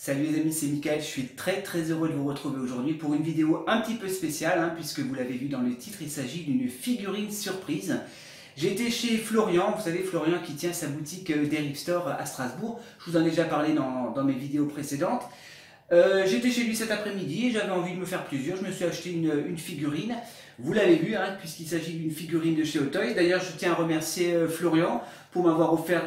Salut les amis, c'est Mickaël, je suis très heureux de vous retrouver aujourd'hui pour une vidéo un petit peu spéciale, puisque vous l'avez vu dans le titre, il s'agit d'une figurine surprise. J'ai été chez Florian, vous savez Florian qui tient sa boutique d'Eric Store à Strasbourg, je vous en ai déjà parlé dans mes vidéos précédentes. J'étais chez lui cet après-midi et j'avais envie de me faire plaisir, je me suis acheté une figurine, vous l'avez vu puisqu'il s'agit d'une figurine de chez Hot Toys. D'ailleurs je tiens à remercier Florian pour m'avoir offert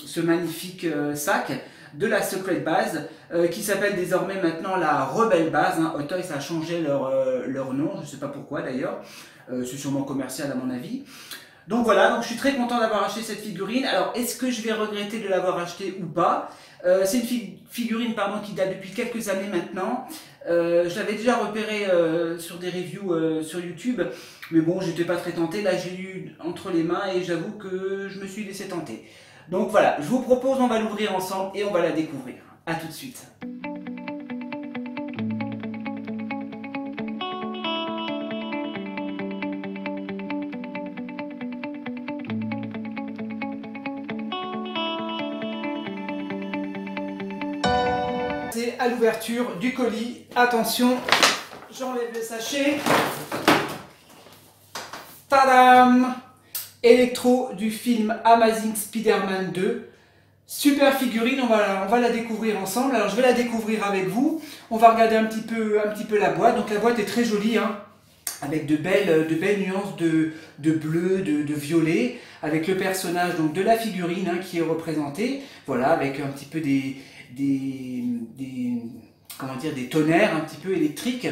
ce magnifique sac de la Secret Base qui s'appelle désormais maintenant la Rebelle Base. Hot Toys a changé leur nom, je ne sais pas pourquoi d'ailleurs, c'est sûrement commercial à mon avis. Donc voilà, donc je suis très content d'avoir acheté cette figurine. Alors est-ce que je vais regretter de l'avoir achetée ou pas? C'est une figurine qui date depuis quelques années maintenant. Je l'avais déjà repérée sur des reviews sur YouTube, mais bon, j'étais pas très tenté. Là, j'ai eu entre les mains et j'avoue que je me suis laissé tenter. Donc voilà, je vous propose, on va l'ouvrir ensemble et on va la découvrir. A tout de suite. C'est à l'ouverture du colis. Attention, j'enlève le sachet. Tadam! Electro du film Amazing Spider-Man 2. Super figurine, on va la découvrir ensemble. Alors je vais la découvrir avec vous. On va regarder un petit peu la boîte. Donc la boîte est très jolie, avec de belles nuances de bleu, de violet, avec le personnage donc, de la figurine qui est représenté. Voilà, avec un petit peu des tonnerres un petit peu électriques.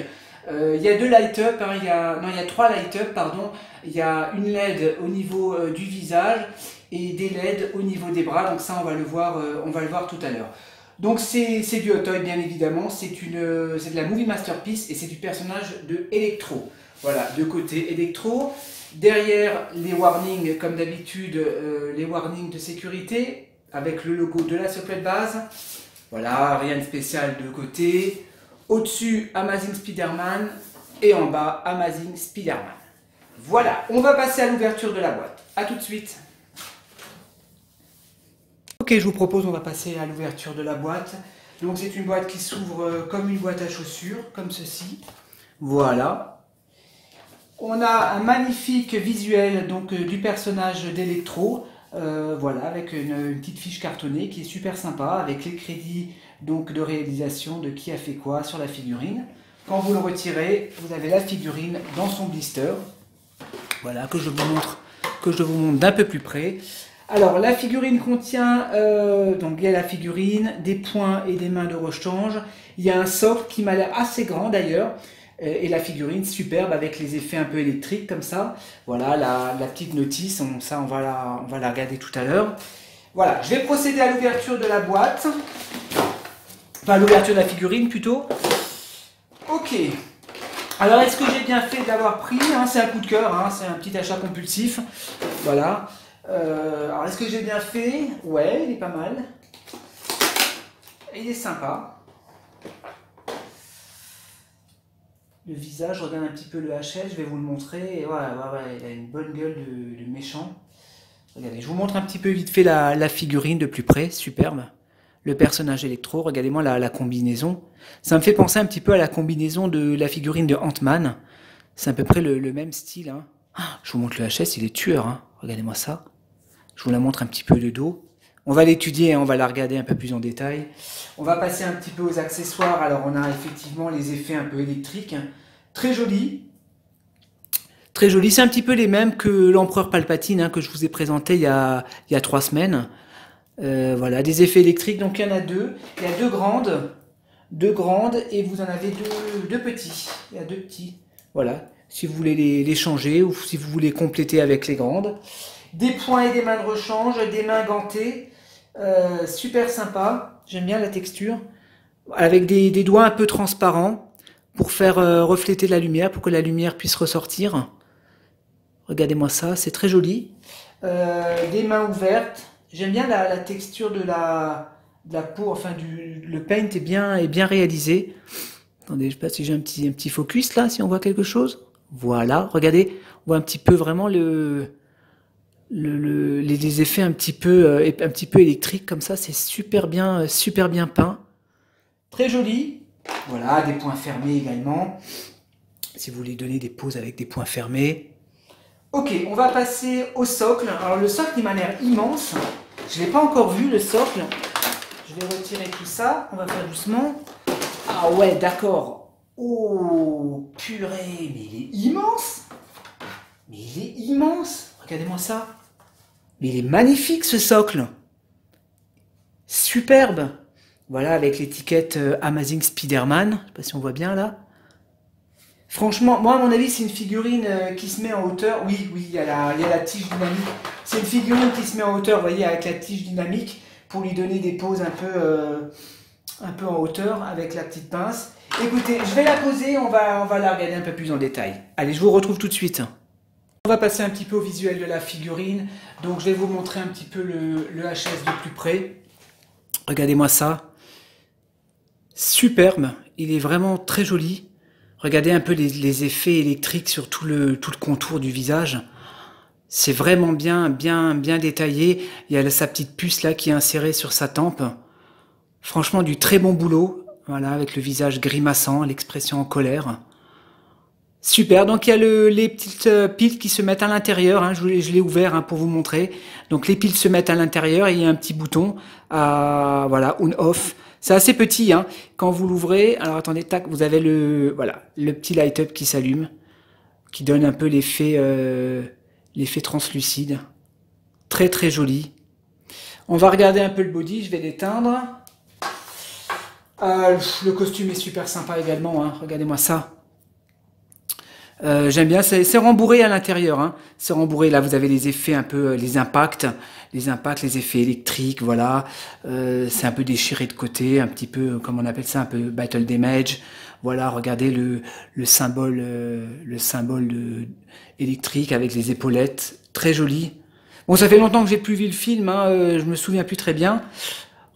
Il y a deux light-up, il y a trois light-up, pardon. Il y a une LED au niveau du visage et des LED au niveau des bras. Donc ça, on va le voir tout à l'heure. Donc c'est du Hot Toys, bien évidemment. C'est de la Movie Masterpiece et c'est du personnage de Electro. Voilà, de côté Electro. Derrière les warnings, comme d'habitude, les warnings de sécurité avec le logo de la Secret Base. Voilà, rien de spécial de côté. Au-dessus, Amazing Spider-Man et en bas, Amazing Spider-Man. Voilà, on va passer à l'ouverture de la boîte. A tout de suite. Ok, je vous propose, on va passer à l'ouverture de la boîte. Donc c'est une boîte qui s'ouvre comme une boîte à chaussures, comme ceci. Voilà. On a un magnifique visuel donc, du personnage d'Electro. Voilà, avec une petite fiche cartonnée qui est super sympa, avec les crédits donc, de réalisation de qui a fait quoi sur la figurine. Quand vous le retirez, vous avez la figurine dans son blister. Voilà, que je vous montre d'un peu plus près. Alors, la figurine contient, donc il y a la figurine, des poings et des mains de rechange. Il y a un socle qui m'a l'air assez grand d'ailleurs. Et la figurine superbe avec les effets un peu électriques comme ça. Voilà la petite notice, on va la regarder tout à l'heure. Voilà, je vais procéder à l'ouverture de la boîte. Enfin, l'ouverture de la figurine plutôt. Ok. Alors, est-ce que j'ai bien fait de l'avoir pris? C'est un coup de cœur, c'est un petit achat compulsif. Voilà. Alors, est-ce que j'ai bien fait? Ouais, il est pas mal. Et il est sympa. Le visage, je regarde un petit peu le HL, je vais vous le montrer. Et voilà, il a une bonne gueule de méchant. Regardez, je vous montre un petit peu vite fait la figurine de plus près, superbe. Le personnage Electro, regardez-moi la combinaison. Ça me fait penser un petit peu à la combinaison de la figurine de Ant-Man. C'est à peu près le même style. Je vous montre le HS, il est tueur. Regardez-moi ça. Je vous la montre un petit peu de dos. On va l'étudier, on va la regarder un peu plus en détail. On va passer un petit peu aux accessoires. Alors on a effectivement les effets un peu électriques. Très jolis. Très jolis. C'est un petit peu les mêmes que l'Empereur Palpatine que je vous ai présenté il y a 3 semaines. Voilà, des effets électriques. Donc il y en a deux. Il y a deux grandes et vous en avez deux petits. Il y a deux petits. Voilà. Si vous voulez les changer ou si vous voulez compléter avec les grandes. Des poings et des mains de rechange, des mains gantées. Super sympa, j'aime bien la texture, avec des doigts un peu transparents pour faire refléter la lumière, pour que la lumière puisse ressortir. Regardez-moi ça, c'est très joli. Des mains ouvertes, j'aime bien la texture de la peau, enfin le paint est bien réalisé. Attendez, je sais pas si j'ai un petit focus là, si on voit quelque chose. Voilà, regardez, on voit un petit peu vraiment les effets un petit peu électriques comme ça, c'est super bien peint. très joli. Voilà, des points fermés également. Si vous voulez donner des poses avec des points fermés. Ok, on va passer au socle. Alors le socle, il m'a l'air immense. Je ne l'ai pas encore vu, le socle. Je vais retirer tout ça. On va faire doucement. Ah ouais, d'accord. Oh, purée, mais il est immense. Mais il est immense. Regardez-moi ça. Mais il est magnifique, ce socle. Superbe. Voilà, avec l'étiquette Amazing Spider-Man. Je ne sais pas si on voit bien, là. Franchement, moi, à mon avis, c'est une figurine qui se met en hauteur. Oui, il y a la tige dynamique. C'est une figurine qui se met en hauteur, vous voyez, avec la tige dynamique, pour lui donner des poses un peu en hauteur, avec la petite pince. Écoutez, je vais la poser, on va la regarder un peu plus en détail. Allez, je vous retrouve tout de suite. On va passer un petit peu au visuel de la figurine. Donc, je vais vous montrer un petit peu le HS de plus près. Regardez-moi ça. Superbe. Il est vraiment très joli. Regardez un peu les effets électriques sur tout le contour du visage. C'est vraiment bien détaillé. Il y a sa petite puce là qui est insérée sur sa tempe. Franchement, du très bon boulot. Voilà, avec le visage grimaçant, l'expression en colère. Super, donc il y a les petites piles qui se mettent à l'intérieur, hein, je l'ai ouvert hein, pour vous montrer. Donc les piles se mettent à l'intérieur et il y a un petit bouton, voilà, on/off. C'est assez petit, hein. Quand vous l'ouvrez, alors attendez, tac, vous avez le petit light-up qui s'allume, qui donne un peu l'effet translucide. Très très joli. On va regarder un peu le body, je vais l'éteindre. Le costume est super sympa également, hein. Regardez-moi ça. J'aime bien, c'est rembourré à l'intérieur, hein. C'est rembourré, là vous avez les effets un peu, les impacts, les effets électriques, voilà. C'est un peu déchiré de côté, un petit peu, comme on appelle ça, un peu battle damage. Voilà, regardez le symbole électrique avec les épaulettes, très joli. Bon, ça fait longtemps que j'ai plus vu le film, hein, je me souviens plus très bien.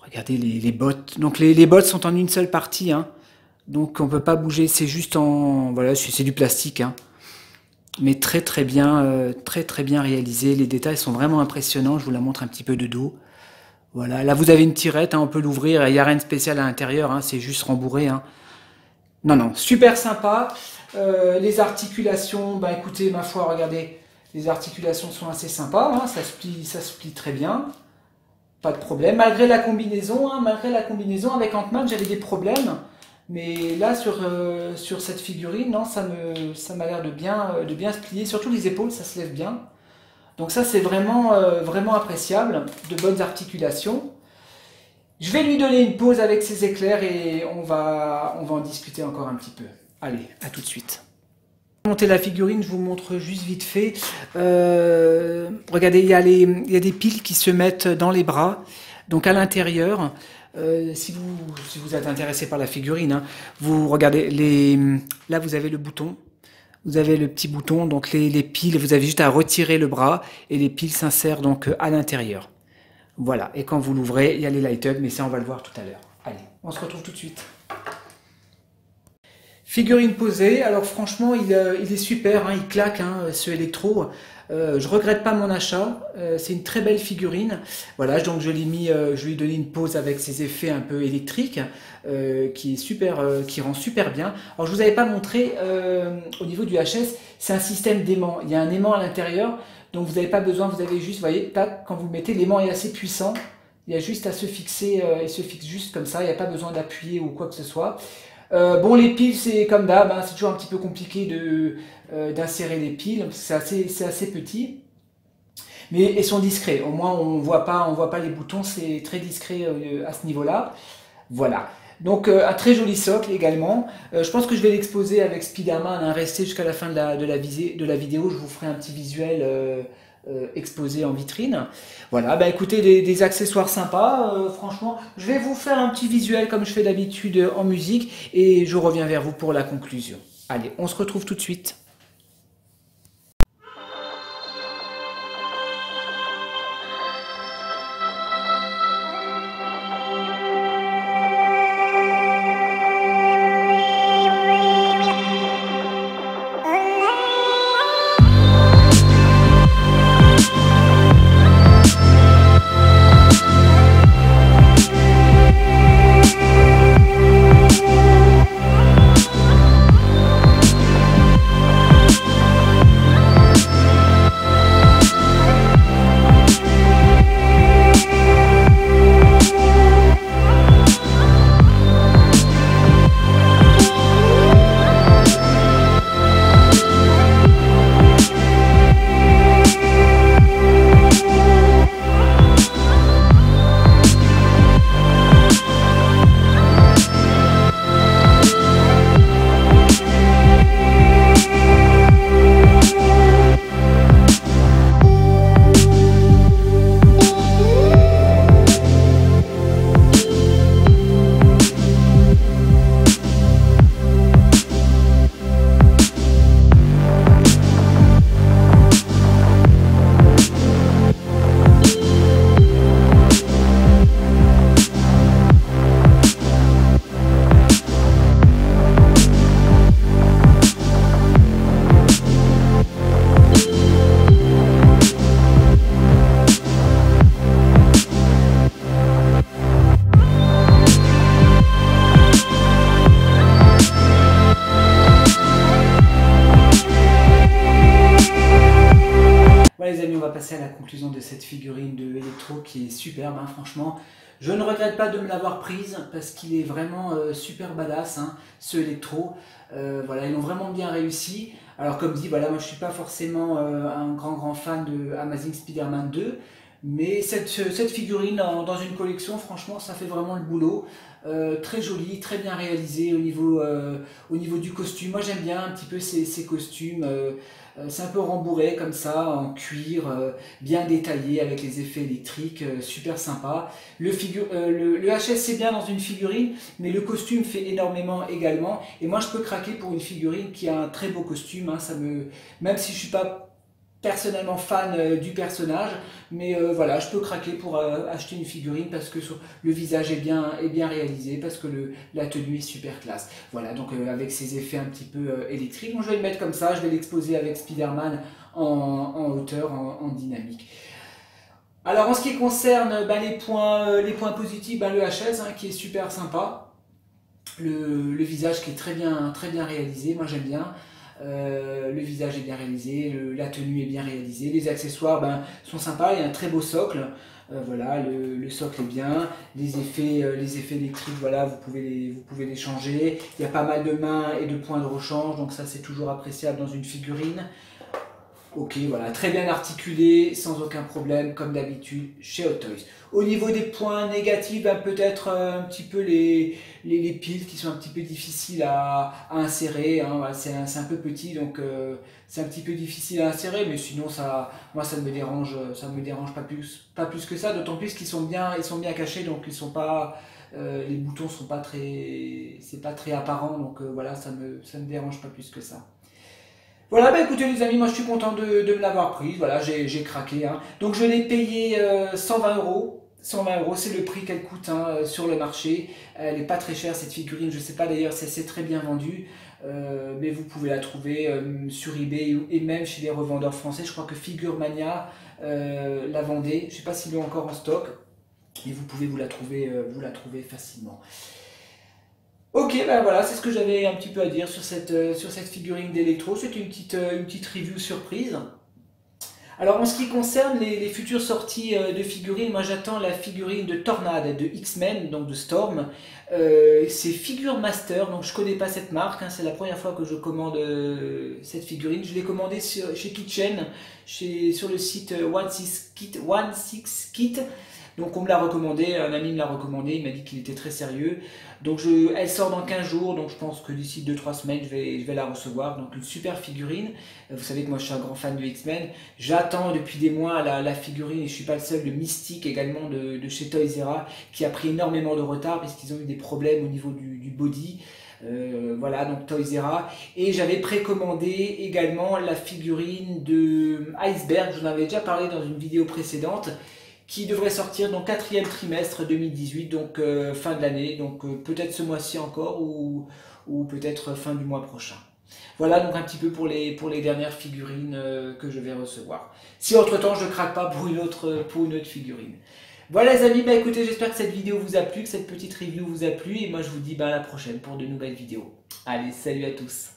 Regardez les bottes, donc les bottes sont en une seule partie, hein. Donc on peut pas bouger, c'est juste voilà, c'est du plastique, hein. Mais très bien réalisé. Les détails sont vraiment impressionnants. Je vous la montre un petit peu de dos. Voilà, là vous avez une tirette, hein, on peut l'ouvrir. Il n'y a rien de spécial à l'intérieur, hein, c'est juste rembourré, hein. Non, super sympa. Les articulations, bah écoutez, ma foi, regardez, les articulations sont assez sympas, hein, ça se plie très bien. Pas de problème, malgré la combinaison, hein, avec Ant-Man, j'avais des problèmes. Mais là, sur cette figurine, non, ça m'a l'air de bien se plier. Surtout les épaules, ça se lève bien. Donc ça, c'est vraiment appréciable. De bonnes articulations. Je vais lui donner une pause avec ses éclairs et on va en discuter encore un petit peu. Allez, à tout de suite. Pour monter la figurine, je vous montre juste vite fait. Regardez, il y a des piles qui se mettent dans les bras. Donc à l'intérieur... si vous êtes intéressé par la figurine, hein, vous regardez, là vous avez le bouton, vous avez le petit bouton, donc les piles, vous avez juste à retirer le bras et les piles s'insèrent donc à l'intérieur. Voilà, et quand vous l'ouvrez, il y a les light-up, mais ça on va le voir tout à l'heure. Allez, on se retrouve tout de suite. Figurine posée, alors franchement il est super, hein, il claque, hein, ce électro. Je regrette pas mon achat, c'est une très belle figurine. Voilà, donc je lui ai donné une pose avec ses effets un peu électriques, qui rend super bien. Alors je vous avais pas montré au niveau du HS, c'est un système d'aimant. Il y a un aimant à l'intérieur, donc vous n'avez pas besoin, vous avez juste, vous voyez, tac, quand vous le mettez, l'aimant est assez puissant. Il y a juste à se fixer, il se fixe juste comme ça, il n'y a pas besoin d'appuyer ou quoi que ce soit. Bon, les piles, c'est comme d'hab, hein, c'est toujours un petit peu compliqué d'insérer les piles, c'est assez petit, mais elles sont discrets. Au moins, on voit pas les boutons, c'est très discret à ce niveau-là. Voilà. Donc, un très joli socle également. Je pense que je vais l'exposer avec Spider-Man, hein, restez jusqu'à la fin de la vidéo, je vous ferai un petit visuel exposé en vitrine. Voilà, bah écoutez, des accessoires sympas, franchement, je vais vous faire un petit visuel comme je fais d'habitude en musique et je reviens vers vous pour la conclusion. Allez, on se retrouve tout de suite. va passer à la conclusion de cette figurine de Electro qui est superbe, hein, franchement. Je ne regrette pas de me l'avoir prise parce qu'il est vraiment super badass, hein, ce Electro. Voilà, ils l'ont vraiment bien réussi. Alors comme dit, voilà, moi je suis pas forcément un grand fan de Amazing Spider-Man 2, mais cette figurine dans une collection, franchement, ça fait vraiment le boulot. Très joli, très bien réalisé au niveau du costume. Moi j'aime bien un petit peu ces costumes. C'est un peu rembourré comme ça, en cuir, bien détaillé avec les effets électriques, super sympa. Le HS c'est bien dans une figurine, mais le costume fait énormément également. Et moi je peux craquer pour une figurine qui a un très beau costume, hein, même si je suis pas personnellement fan du personnage, mais voilà, je peux craquer pour acheter une figurine parce que le visage est bien réalisé, parce que la tenue est super classe. Voilà, donc avec ses effets un petit peu électriques, bon, je vais le mettre comme ça, je vais l'exposer avec Spider-Man en hauteur, en dynamique. Alors en ce qui concerne les points positifs, le HS hein, qui est super sympa, le visage qui est très bien réalisé, moi j'aime bien. Le visage est bien réalisé, la tenue est bien réalisée, les accessoires sont sympas, il y a un très beau socle, voilà, le socle est bien, les effets électriques, voilà, vous pouvez les changer, il y a pas mal de mains et de points de rechange, donc ça c'est toujours appréciable dans une figurine. Ok, voilà, très bien articulé, sans aucun problème, comme d'habitude chez Hot Toys. Au niveau des points négatifs, peut-être un petit peu les piles qui sont un petit peu difficiles à insérer. Hein, voilà, c'est un peu petit, donc c'est un petit peu difficile à insérer, mais sinon moi ça ne me dérange pas plus que ça. D'autant plus qu'ils sont bien cachés, donc ils sont pas, les boutons sont pas c'est pas très apparent, donc voilà, ça me dérange pas plus que ça. Voilà, écoutez les amis, moi je suis content de me l'avoir prise, voilà, j'ai craqué. Hein. Donc je l'ai payé 120 euros. 120 euros, c'est le prix qu'elle coûte hein, sur le marché. Elle n'est pas très chère cette figurine, je ne sais pas d'ailleurs si c'est très bien vendu. Mais vous pouvez la trouver sur eBay et même chez les revendeurs français. Je crois que Figure Mania la vendait, je ne sais pas s'ils l'ont encore en stock. Et vous pouvez vous la trouver facilement. Ok, voilà, c'est ce que j'avais un petit peu à dire sur cette figurine d'Electro. C'était une petite review surprise. Alors en ce qui concerne les futures sorties de figurines, moi j'attends la figurine de Tornade de X-Men, donc de Storm. C'est Figure Master, donc je ne connais pas cette marque, hein, c'est la première fois que je commande cette figurine. Je l'ai commandée chez Kitchen, sur le site One Six Kit. Donc on me l'a recommandé, un ami me l'a recommandé, il m'a dit qu'il était très sérieux. Donc elle sort dans 15 jours, donc je pense que d'ici 2-3 semaines je vais la recevoir. Donc une super figurine, vous savez que moi je suis un grand fan de X-Men. J'attends depuis des mois la figurine, et je suis pas le seul, le Mystique également de chez Toys R Us, qui a pris énormément de retard parce qu'ils ont eu des problèmes au niveau du body. Voilà, donc Toys R Us. Et j'avais précommandé également la figurine de Iceberg, j'en avais déjà parlé dans une vidéo précédente, qui devrait sortir dans le 4e trimestre 2018, donc fin de l'année, donc peut-être ce mois-ci encore ou peut-être fin du mois prochain. Voilà donc un petit peu pour les dernières figurines que je vais recevoir. Si entre-temps je craque pas pour une autre figurine. Voilà les amis, écoutez, j'espère que cette vidéo vous a plu, que cette petite review vous a plu, et moi je vous dis à la prochaine pour de nouvelles vidéos. Allez, salut à tous.